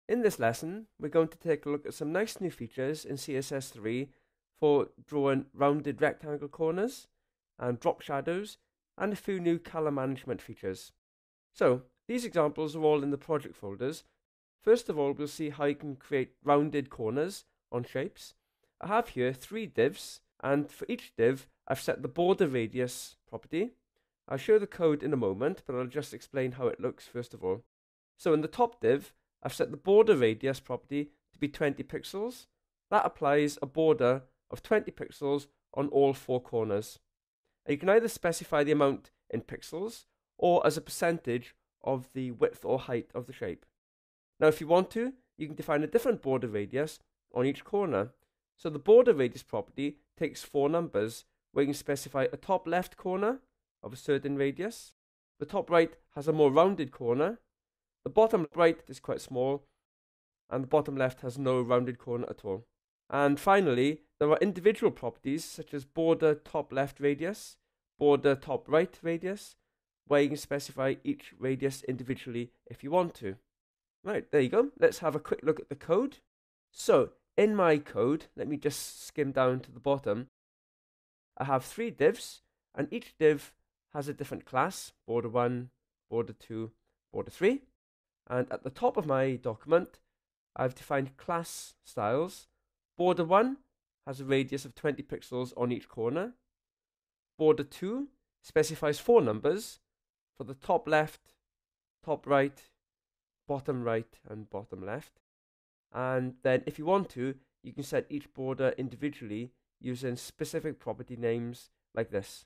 In this lesson, we're going to take a look at some nice new features in CSS3 for drawing rounded rectangle corners and drop shadows and a few new color management features. So, these examples are all in the project folders. First of all, we'll see how you can create rounded corners on shapes. I have here 3 divs, and for each div, I've set the border radius property. I'll show the code in a moment, but I'll just explain how it looks first of all. So in the top div, I've set the border radius property to be 20 pixels. That applies a border of 20 pixels on all 4 corners. And you can either specify the amount in pixels or as a percentage of the width or height of the shape. Now if you want to, you can define a different border radius on each corner. So the border radius property takes 4 numbers, where you can specify a top left corner of a certain radius. The top right has a more rounded corner. The bottom right is quite small, and the bottom left has no rounded corner at all. And finally, there are individual properties such as border top left radius, border top right radius, where you can specify each radius individually if you want to. Right, there you go. Let's have a quick look at the code. So, in my code, let me just skim down to the bottom. I have 3 divs, and each div has a different class: border 1, border 2, border 3. And at the top of my document, I've defined class styles. Border 1 has a radius of 20 pixels on each corner. Border 2 specifies 4 numbers for the top left, top right, bottom right, and bottom left. And then if you want to, you can set each border individually using specific property names like this.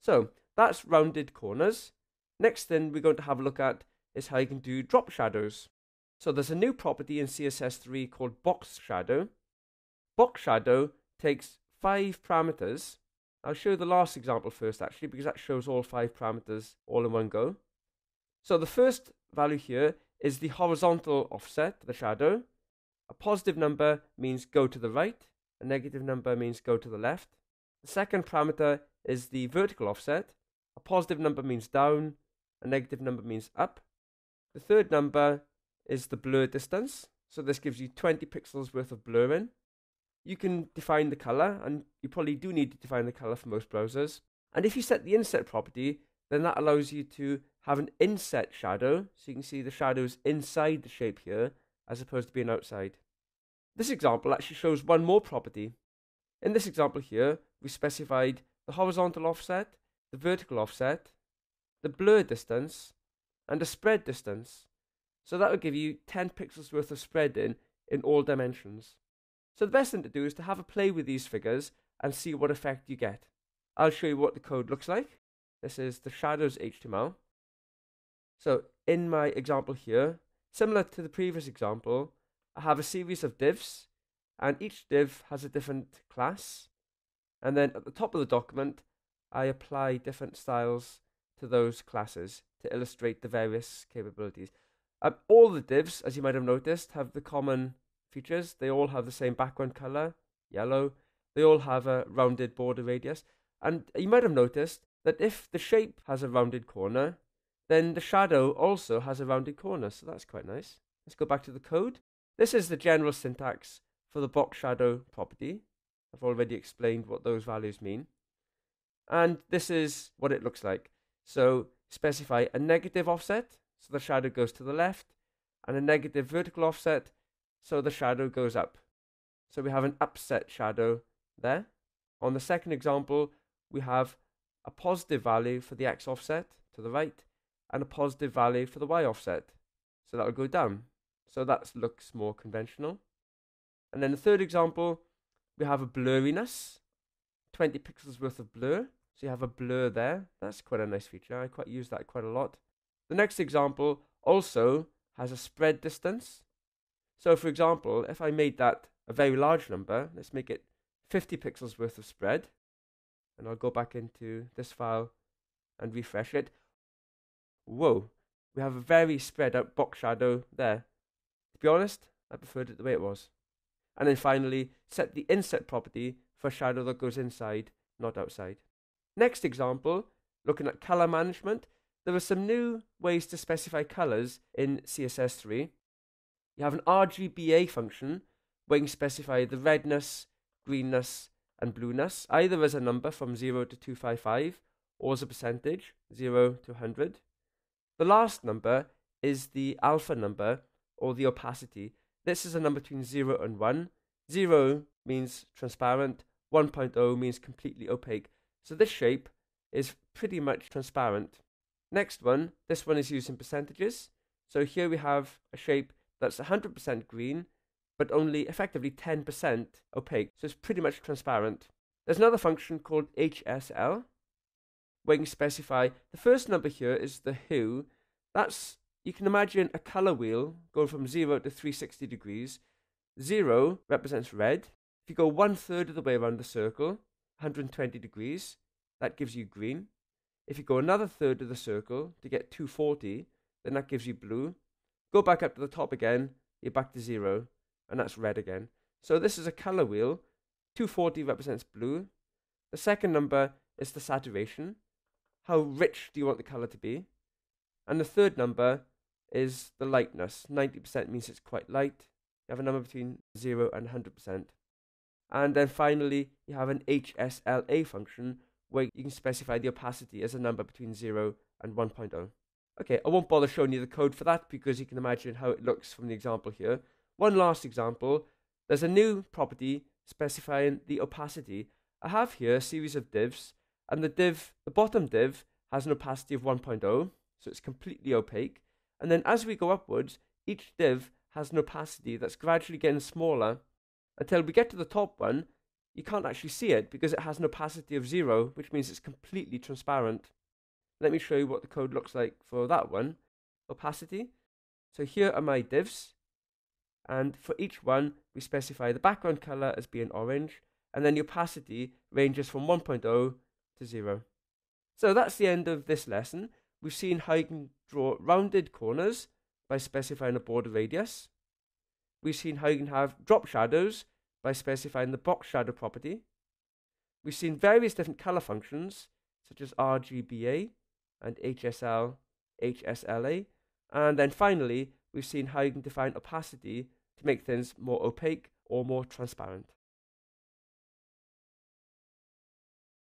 So that's rounded corners. Next thing we're going to have a look at is how you can do drop shadows. So there's a new property in CSS3 called box shadow. Box shadow takes 5 parameters. I'll show the last example first actually, because that shows all 5 parameters all in one go. So the first value here is the horizontal offset of the shadow. A positive number means go to the right, a negative number means go to the left. The second parameter is the vertical offset. A positive number means down, a negative number means up. The third number is the blur distance, so this gives you 20 pixels worth of blurring. You can define the color, and you probably do need to define the color for most browsers. And if you set the inset property, then that allows you to have an inset shadow, so you can see the shadows inside the shape here, as opposed to being outside. This example actually shows one more property. In this example here, we specified the horizontal offset, the vertical offset, the blur distance, and the spread distance. So that will give you 10 pixels worth of spread in all dimensions. So the best thing to do is to have a play with these figures and see what effect you get. I'll show you what the code looks like. This is the shadows HTML. So in my example here, similar to the previous example, I have a series of divs, and each div has a different class. And then at the top of the document, I apply different styles to those classes to illustrate the various capabilities. All the divs, as you might have noticed, have the common features. They all have the same background color, yellow. They all have a rounded border radius. And you might have noticed that if the shape has a rounded corner, then the shadow also has a rounded corner. So that's quite nice. Let's go back to the code. This is the general syntax for the box shadow property. I've already explained what those values mean. And this is what it looks like. So specify a negative offset, so the shadow goes to the left, and a negative vertical offset, so the shadow goes up. So we have an upset shadow there. On the second example, we have a positive value for the X offset to the right, and a positive value for the Y offset. So that will go down. So that looks more conventional. And then the third example, we have a blurriness, 20 pixels worth of blur. So you have a blur there. That's quite a nice feature. I quite use that quite a lot. The next example also has a spread distance. So for example, if I made that a very large number, let's make it 50 pixels worth of spread. And I'll go back into this file and refresh it. Whoa, we have a very spread out box shadow there. To be honest, I preferred it the way it was. And then finally, set the inset property for a shadow that goes inside, not outside. Next example, looking at color management. There are some new ways to specify colors in CSS3. You have an RGBA function where you can specify the redness, greenness, and blueness, either as a number from 0 to 255 or as a percentage, 0 to 100. The last number is the alpha number, or the opacity. This is a number between 0 and 1. 0 means transparent, 1.0 means completely opaque. So this shape is pretty much transparent. Next one, this one is used in percentages. So here we have a shape that's 100% green, but only effectively 10% opaque. So it's pretty much transparent. There's another function called HSL, where you can specify the first number here is the hue. That's, you can imagine a color wheel going from 0 to 360 degrees. 0 represents red. If you go 1/3 of the way around the circle, 120 degrees, that gives you green. If you go another third of the circle to get 240, then that gives you blue. Go back up to the top again, you're back to 0, and that's red again. So this is a color wheel. 240 represents blue. The second number is the saturation. How rich do you want the color to be? And the third number is the lightness. 90% means it's quite light. You have a number between 0 and 100%. And then finally, you have an HSLA function where you can specify the opacity as a number between 0 and 1.0. Okay, I won't bother showing you the code for that because you can imagine how it looks from the example here. One last example, there's a new property specifying the opacity. I have here a series of divs, and the bottom div has an opacity of 1.0, so it's completely opaque. And then as we go upwards, each div has an opacity that's gradually getting smaller until we get to the top one. You can't actually see it because it has an opacity of 0, which means it's completely transparent. Let me show you what the code looks like for that one. Opacity. So here are my divs, and for each one we specify the background color as being orange, and then the opacity ranges from 1.0 to 0. So that's the end of this lesson. We've seen how you can draw rounded corners by specifying a border radius. We've seen how you can have drop shadows by specifying the box shadow property. We've seen various different color functions such as RGBA and HSL, HSLA. And then finally, we've seen how you can define opacity to make things more opaque or more transparent.